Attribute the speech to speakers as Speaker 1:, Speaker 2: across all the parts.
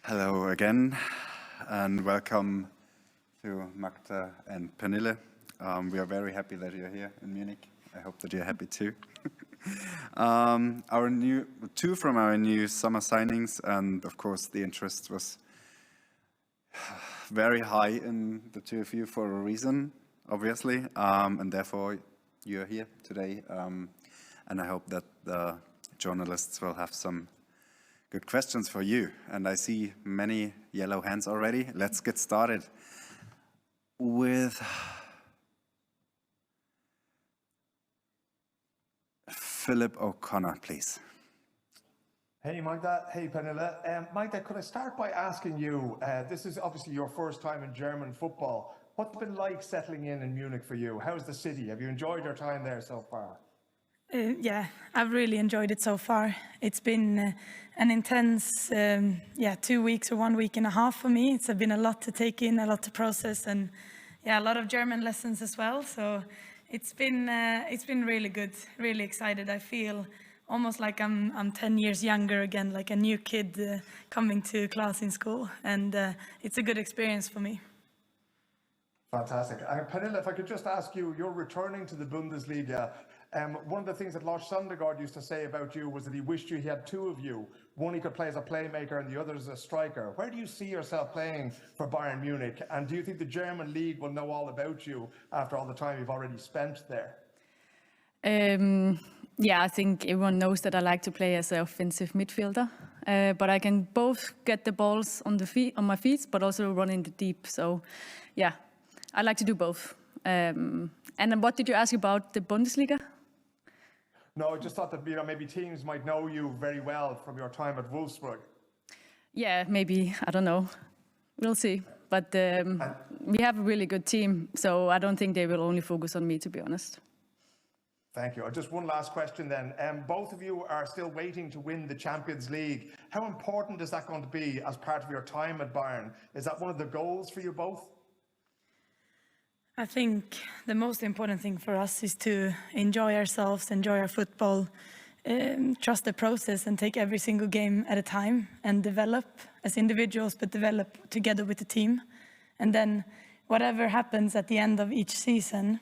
Speaker 1: Hello again, and welcome to Magda and Pernille. We are very happy that you're here in Munich. I hope that you're happy too. Two from our new summer signings, and of course the interest was very high in the two of you for a reason, obviously, and therefore you're here today. And I hope that the journalists will have some good questions for you. And I see many yellow hands already. Let's get started with Philip O'Connor, please.
Speaker 2: Hey Magda, hey Pernille. Magda, could I start by asking you, this is obviously your first time in German football. What's it been like settling in Munich for you? How's the city? Have you enjoyed your time there so far?
Speaker 3: Yeah, I've really enjoyed it so far. It's been an intense 2 weeks or 1 week and a half for me. It's been a lot to take in, a lot to process, and a lot of German lessons as well. So it's been really good, really excited. I feel almost like I'm 10 years younger again, like a new kid coming to class in school, and it's a good experience for me.
Speaker 2: Fantastic. Pernille, if I could just ask you, you're returning to the Bundesliga. One of the things that Lars Sundergaard used to say about you was that he wished he had two of you. One he could play as a playmaker and the other as a striker. Where do you see yourself playing for Bayern Munich? And do you think the German league will know all about you after all the time you've already spent there?
Speaker 4: Yeah, I think everyone knows that I like to play as an offensive midfielder. But I can both get the balls on my feet, but also run in the deep. So, yeah, I like to do both. And what did you ask about the Bundesliga?
Speaker 2: No, I just thought that maybe teams might know you very well from your time at Wolfsburg.
Speaker 4: Yeah, maybe. I don't know. We'll see. But we have a really good team, so I don't think they will only focus on me, to be honest.
Speaker 2: Thank you. Just one last question then. Both of you are still waiting to win the Champions League. How important is that going to be as part of your time at Bayern? Is that one of the goals for you both?
Speaker 3: I think the most important thing for us is to enjoy ourselves, enjoy our football, trust the process and take every single game at a time and develop as individuals, but develop together with the team. And then whatever happens at the end of each season,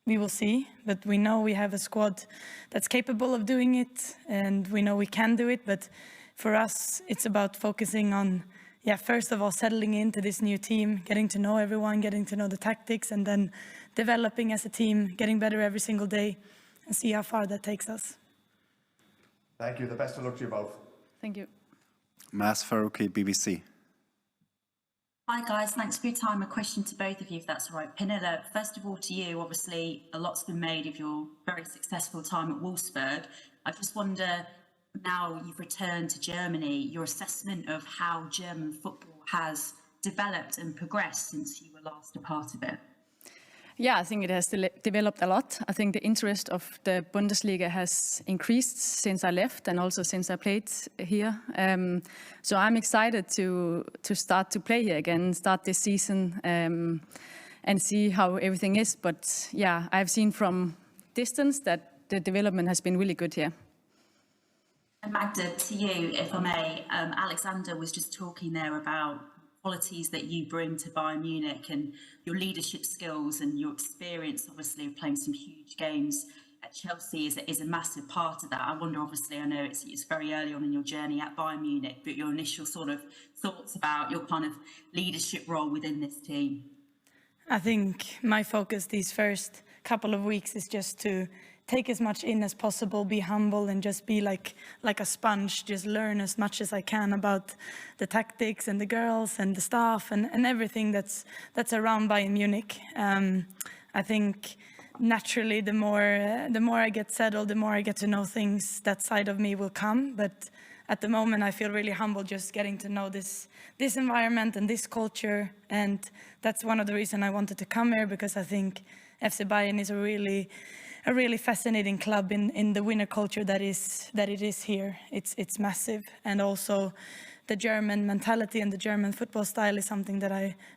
Speaker 3: we will see. But we know we have a squad that's capable of doing it, and we know we can do it. But for us, it's about focusing on first of all, settling into this new team, getting to know everyone, getting to know the tactics, and then developing as a team, getting better every single day, and see how far that takes us.
Speaker 2: Thank you. The best of luck to you both.
Speaker 4: Thank you.
Speaker 1: Mas Faruqi, BBC.
Speaker 5: Hi guys, thanks for your time. A question to both of you, if that's all right. Pernille, first of all to you, obviously a lot's been made of your very successful time at Wolfsburg. I just wonder, now you've returned to Germany, your assessment of how German football has developed and progressed since you were last a part of it.
Speaker 4: Yeah, I think it has developed a lot. I think the interest of the Bundesliga has increased since I left and also since I played here. So I'm excited to start to play here again, start this season and see how everything is. But yeah, I've seen from distance that the development has been really good here.
Speaker 5: And Magda, to you, if I may, Alexander was just talking there about qualities that you bring to Bayern Munich and your leadership skills and your experience, obviously, of playing some huge games at Chelsea is a massive part of that. I wonder, obviously, I know it's very early on in your journey at Bayern Munich, but your initial sort of thoughts about your kind of leadership role within this team.
Speaker 3: I think my focus these first couple of weeks is just to take as much in as possible, be humble, and just be like a sponge, just learn as much as I can about the tactics and the girls and the staff and everything that's around Bayern Munich. I think naturally the more I get settled, the more I get to know things, that side of me will come. But at the moment I feel really humble just getting to know this environment and this culture, and that's one of the reasons I wanted to come here, because I think FC Bayern is a really fascinating club in the winner culture that it is here. It's massive, and also the German mentality and the German football style is something that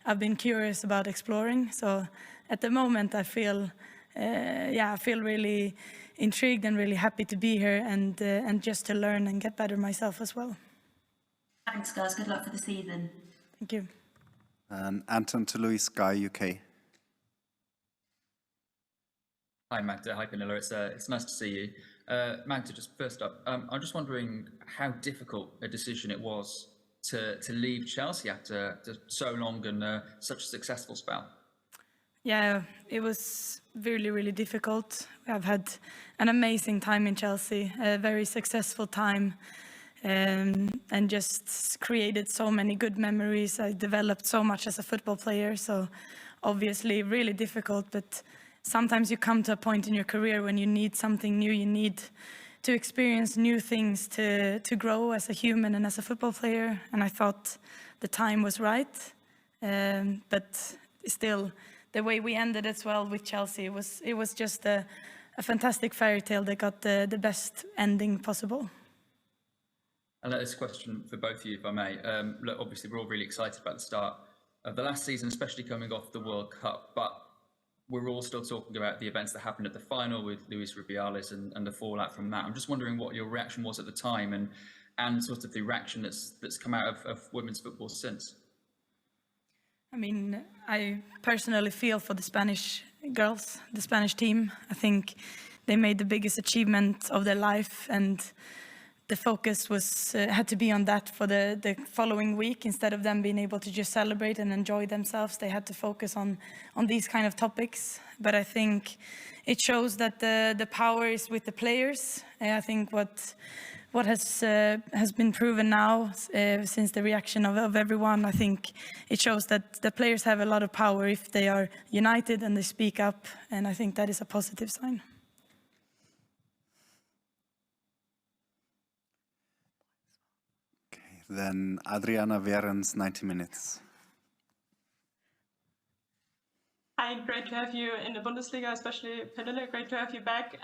Speaker 3: I've been curious about exploring. So at the moment I feel really intrigued and really happy to be here and just to learn and get better myself as well.
Speaker 5: Thanks, guys. Good luck for the season.
Speaker 3: Thank you.
Speaker 1: And Anton to Louis, Sky UK.
Speaker 6: Hi, Magda. Hi, Pernilla. It's nice to see you. Magda, just first up, I'm just wondering how difficult a decision it was to leave Chelsea after so long and such a successful spell.
Speaker 3: Yeah, it was really, really difficult. I've had an amazing time in Chelsea, a very successful time, and just created so many good memories. I developed so much as a football player, so obviously really difficult, but sometimes you come to a point in your career when you need something new, you need to experience new things to grow as a human and as a football player, and I thought the time was right, but still, the way we ended as well with Chelsea, it was just a fantastic fairy tale that got the best ending possible.
Speaker 6: And this question for both of you, if I may. Look, obviously, we're all really excited about the start of the last season, especially coming off the World Cup, but we're all still talking about the events that happened at the final with Luis Rubiales and the fallout from that. I'm just wondering what your reaction was at the time and sort of the reaction that's come out of women's football since.
Speaker 3: I mean, I personally feel for the Spanish girls, the Spanish team. I think they made the biggest achievement of their life, and the focus was had to be on that for the following week. Instead of them being able to just celebrate and enjoy themselves, they had to focus on these kind of topics. But I think it shows that the power is with the players. I think what has been proven now since the reaction of everyone, I think it shows that the players have a lot of power if they are united and they speak up, and I think that is a positive sign.
Speaker 1: Okay, then Adriana Verens, 90 minutes.
Speaker 7: Hi, great to have you in the Bundesliga, especially Pernilla, great to have you back.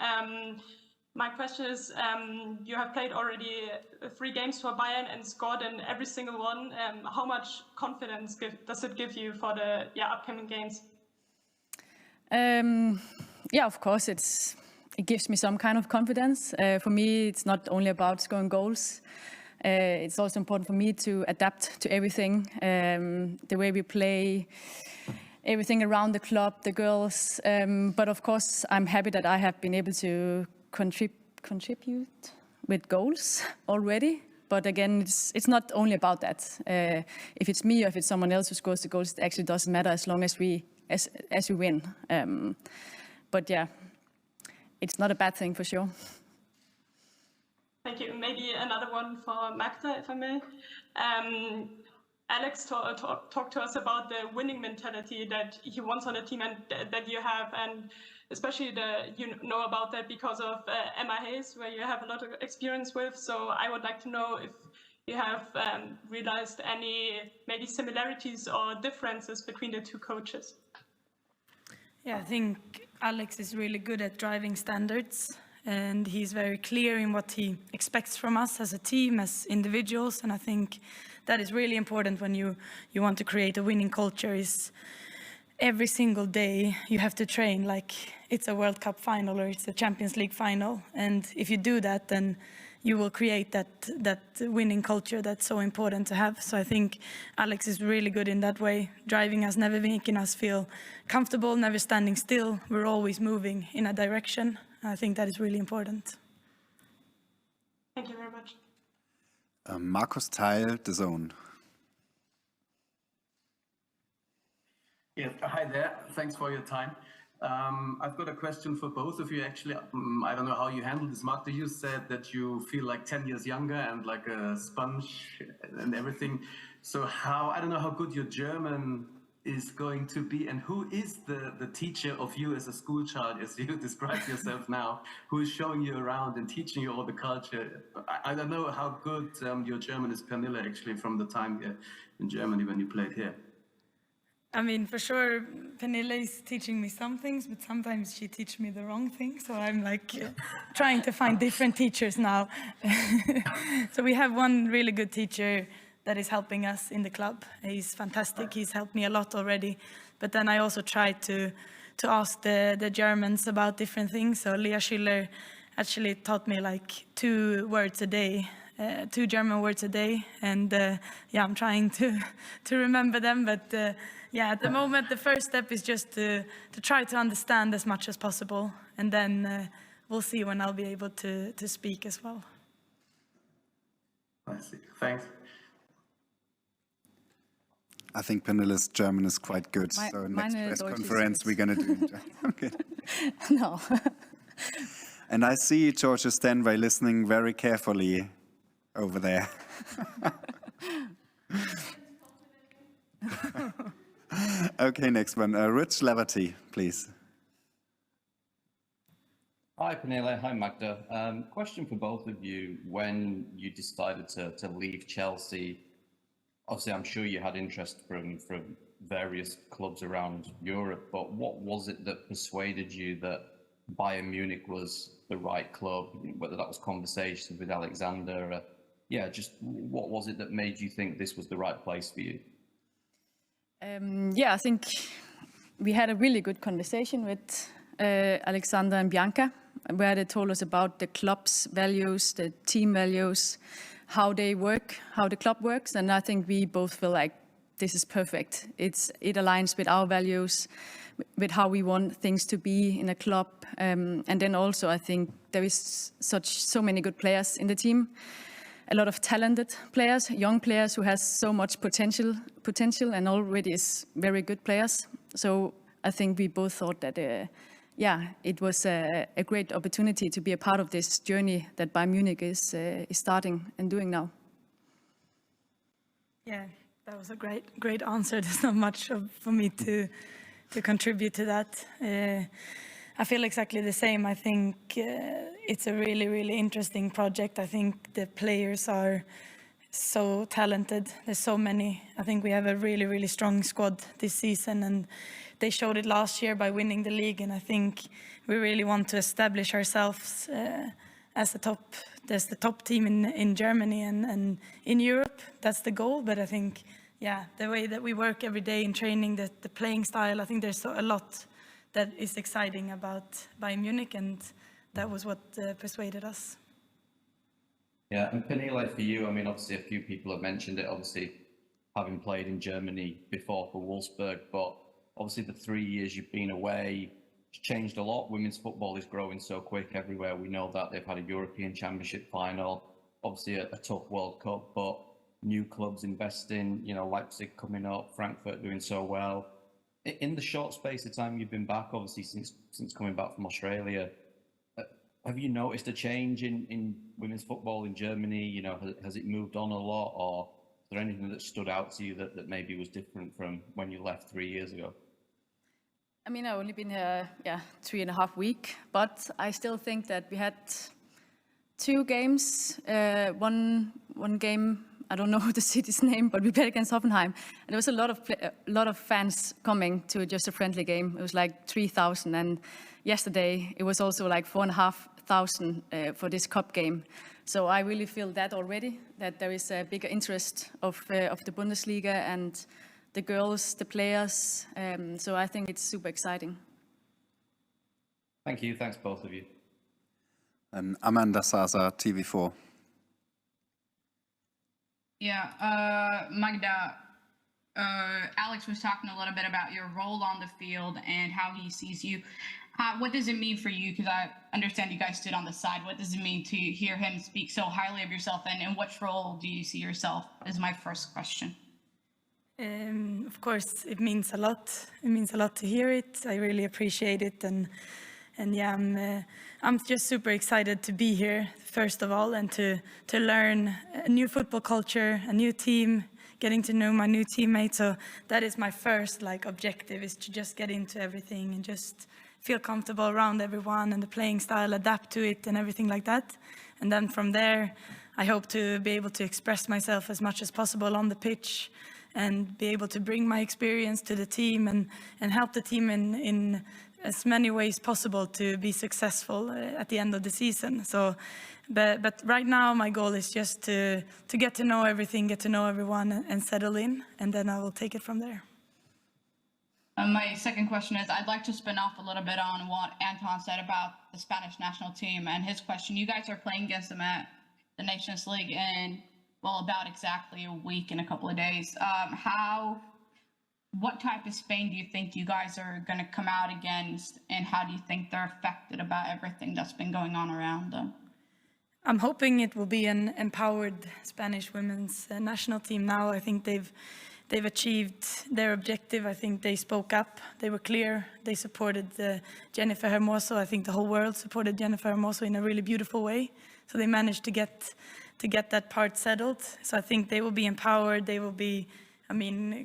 Speaker 7: My question is, you have played already 3 games for Bayern and scored in every single one. How much confidence does it give you for the upcoming games?
Speaker 4: Yeah, of course, it gives me some kind of confidence. For me, it's not only about scoring goals. It's also important for me to adapt to everything, the way we play, everything around the club, the girls. But of course, I'm happy that I have been able to contribute with goals already. But again, it's not only about that. If it's me or if it's someone else who scores the goals, it actually doesn't matter as long as we win. But yeah, it's not a bad thing for sure.
Speaker 7: Thank you. Maybe another one for Magda, if I may. Alex talked to us about the winning mentality that he wants on the team and that you have, and especially you know about that because of Emma Hayes, where you have a lot of experience with. So I would like to know if you have realized any maybe similarities or differences between the two coaches.
Speaker 3: Yeah, I think Alex is really good at driving standards, and he's very clear in what he expects from us as a team, as individuals, and I think that is really important when you want to create a winning culture. Is every single day you have to train like it's a World Cup final or it's a Champions League final, and if you do that, then you will create that winning culture that's so important to have. So I think Alex is really good in that way, driving us, never making us feel comfortable, never standing still. We're always moving in a direction. I think that is really important.
Speaker 7: Thank you very much.
Speaker 1: Markus Teil, The Zone.
Speaker 8: Yes, hi there. Thanks for your time. I've got a question for both of you, actually. I don't know how you handle this. Magda, you said that you feel like 10 years younger and like a sponge and everything. So I don't know how good your German is going to be, and who is the teacher of you as a school child, as you describe yourself now, who is showing you around and teaching you all the culture? I don't know how good your German is, Pernilla, actually, from the time here in Germany when you played here.
Speaker 3: I mean, for sure, Pernilla is teaching me some things, but sometimes she teaches me the wrong things. So I'm like trying to find different teachers now. So we have one really good teacher that is helping us in the club. He's fantastic. He's helped me a lot already. But then I also try to ask the Germans about different things. So Lea Schüller actually taught me like 2 words a day 2 German words a day, and yeah, I'm trying to remember them. But yeah, at the moment, the first step is just to try to understand as much as possible, and then we'll see when I'll be able to speak as well.
Speaker 8: I see. Thanks.
Speaker 1: I think Pernille's German is quite good, so next press conference we're going to do in German. Okay.
Speaker 4: No.
Speaker 1: And I see Georgia Stanway listening very carefully over there. Okay, next one. Rich Leverty, please.
Speaker 9: Hi, Pernille. Hi, Magda. Question for both of you. When you decided to leave Chelsea, obviously, I'm sure you had interest from various clubs around Europe, but what was it that persuaded you that Bayern Munich was the right club, whether that was conversations with Alexander? Yeah, just what was it that made you think this was the right place for you?
Speaker 4: Yeah, I think we had a really good conversation with Alexander and Bianca, where they told us about the club's values, the team values, how they work, how the club works, and I think we both feel like this is perfect. It aligns with our values, with how we want things to be in a club, and then also I think there is so many good players in the team, a lot of talented players, young players who has so much potential, and already is very good players. So I think we both thought that yeah, it was a great opportunity to be a part of this journey that Bayern Munich is starting and doing now.
Speaker 3: Yeah, that was a great answer. There's not much for me to contribute to that. I feel exactly the same. I think it's a really interesting project. I think the players are so talented. There's so many. I think we have a really strong squad this season, and they showed it last year by winning the league. And I think we really want to establish ourselves as the top team in Germany and in Europe. That's the goal. But I think, yeah, the way that we work every day in training, the playing style, I think there's a lot that is exciting about Bayern Munich, and that was what persuaded us.
Speaker 9: Yeah, and Pernille, for you, I mean, obviously a few people have mentioned it, obviously having played in Germany before for Wolfsburg, but obviously the 3 years you've been away, it's changed a lot. Women's football is growing so quick everywhere. We know that they've had a European Championship final, obviously a tough World Cup, but new clubs investing, you know, Leipzig coming up, Frankfurt doing so well. In the short space of time you've been back, obviously since coming back from Australia, have you noticed a change in women's football in Germany? You know, has it moved on a lot, or is there anything that stood out to you that maybe was different from when you left 3 years ago?
Speaker 4: I mean, I've only been here, 3.5 weeks, but I still think that we had 2 games, one game, I don't know the city's name, but we played against Hoffenheim, and there was a lot of fans coming to just a friendly game. It was like 3,000, and yesterday it was also like 4,500 for this cup game. So I really feel that already, that there is a bigger interest of the Bundesliga and the girls, the players. So I think it's super exciting.
Speaker 9: Thank you. Thanks, both of you.
Speaker 1: And Amanda Sasa, TV4.
Speaker 10: Yeah, Magda, Alex was talking a little bit about your role on the field and how he sees you. What does it mean for you? Because I understand you guys stood on the side. What does it mean to hear him speak so highly of yourself, and in which role do you see yourself, is my first question.
Speaker 3: Of course, it means a lot. It means a lot to hear it. I really appreciate it, and yeah, I'm just super excited to be here, first of all, and to learn a new football culture, a new team, getting to know my new teammates. So that is my first objective, is to just get into everything and just feel comfortable around everyone and the playing style, adapt to it and everything like that. And then from there, I hope to be able to express myself as much as possible on the pitch and be able to bring my experience to the team and help the team in as many ways possible to be successful at the end of the season. So, but right now my goal is just to get to know everything, get to know everyone and settle in, and then I will take it from there.
Speaker 10: My second question is, I'd like to spin off a little bit on what Anton said about the Spanish national team and his question. You guys are playing against them at the Nations League in, well, about exactly a week and a couple of days. What type of Spain do you think you guys are going to come out against, and how do you think they're affected about everything that's been going on around them?
Speaker 3: I'm hoping it will be an empowered Spanish women's national team now. I think they've achieved their objective. I think they spoke up, they were clear, they supported Jennifer Hermoso. I think the whole world supported Jennifer Hermoso in a really beautiful way. So they managed to get that part settled. So I think they will be empowered, they will be,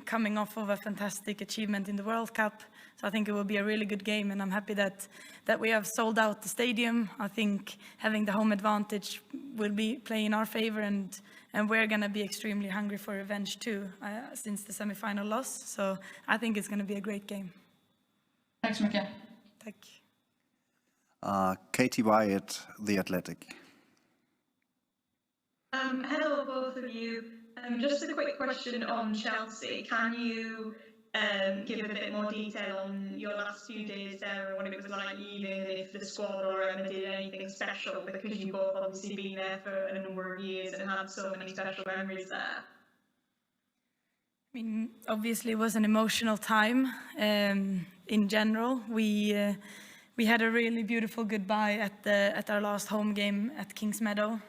Speaker 3: coming off of a fantastic achievement in the World Cup. So I think it will be a really good game, and I'm happy that we have sold out the stadium. I think having the home advantage will be playing in our favor, and we're going to be extremely hungry for revenge too, since the semi-final loss. So I think it's going to be a great game.
Speaker 10: Thanks, Mika.
Speaker 3: Thank
Speaker 1: you. Katie Wyatt, The Athletic.
Speaker 11: Hello, both of you. Just a quick question on Chelsea. Can you give a bit more detail on your last few days there and what it was like, even if the squad or Emma did anything special, because you've both obviously been there for a number of years and had so many special memories there?
Speaker 3: Obviously it was an emotional time in general. We had a really beautiful goodbye at our last home game at Kingsmeadow.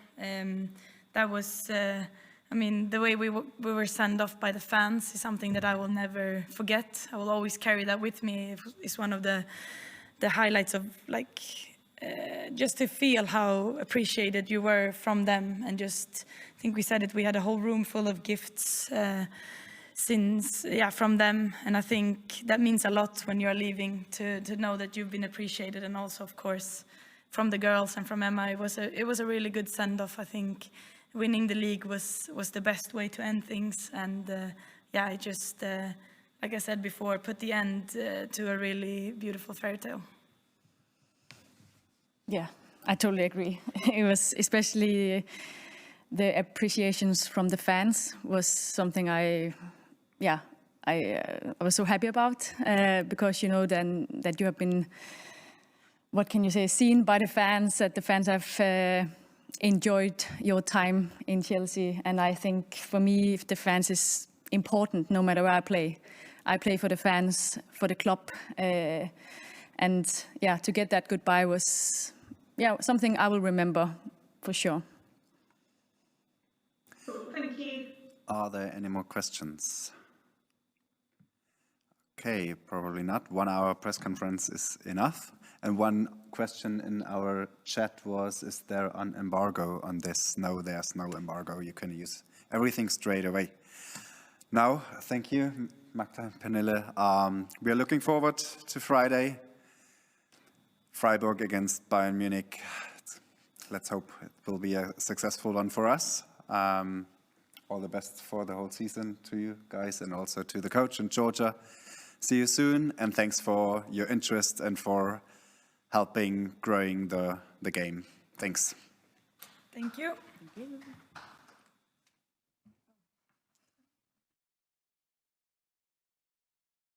Speaker 3: That was the way we were sent off by the fans is something that I will never forget. I will always carry that with me. It's one of the highlights of just to feel how appreciated you were from them, and just I think we said it. We had a whole room full of gifts from them, and I think that means a lot when you're leaving to know that you've been appreciated, and also of course from the girls and from Emma. It was a really good send off. I think winning the league was the best way to end things, and it just like I said before, put the end to a really beautiful fairy tale.
Speaker 4: Yeah, I totally agree. It was especially the appreciations from the fans was something I was so happy about, because then that you have been, what can you say, seen by the fans, that the fans have enjoyed your time in Chelsea. And I think for me, the fans is important no matter where I play. I play for the fans, for the club, and to get that goodbye was something I will remember for sure.
Speaker 11: Thank you.
Speaker 1: Are there any more questions? Okay, probably not. 1 hour press conference is enough. And one question in our chat was, is there an embargo on this? No, there's no embargo. You can use everything straight away. Now, thank you, Magda and Pernille. We are looking forward to Friday. Freiburg against Bayern Munich. Let's hope it will be a successful one for us. All the best for the whole season to you guys, and also to the coach and Georgia. See you soon, and thanks for your interest and for helping growing the game. Thanks.
Speaker 3: Thank you.
Speaker 4: Thank you.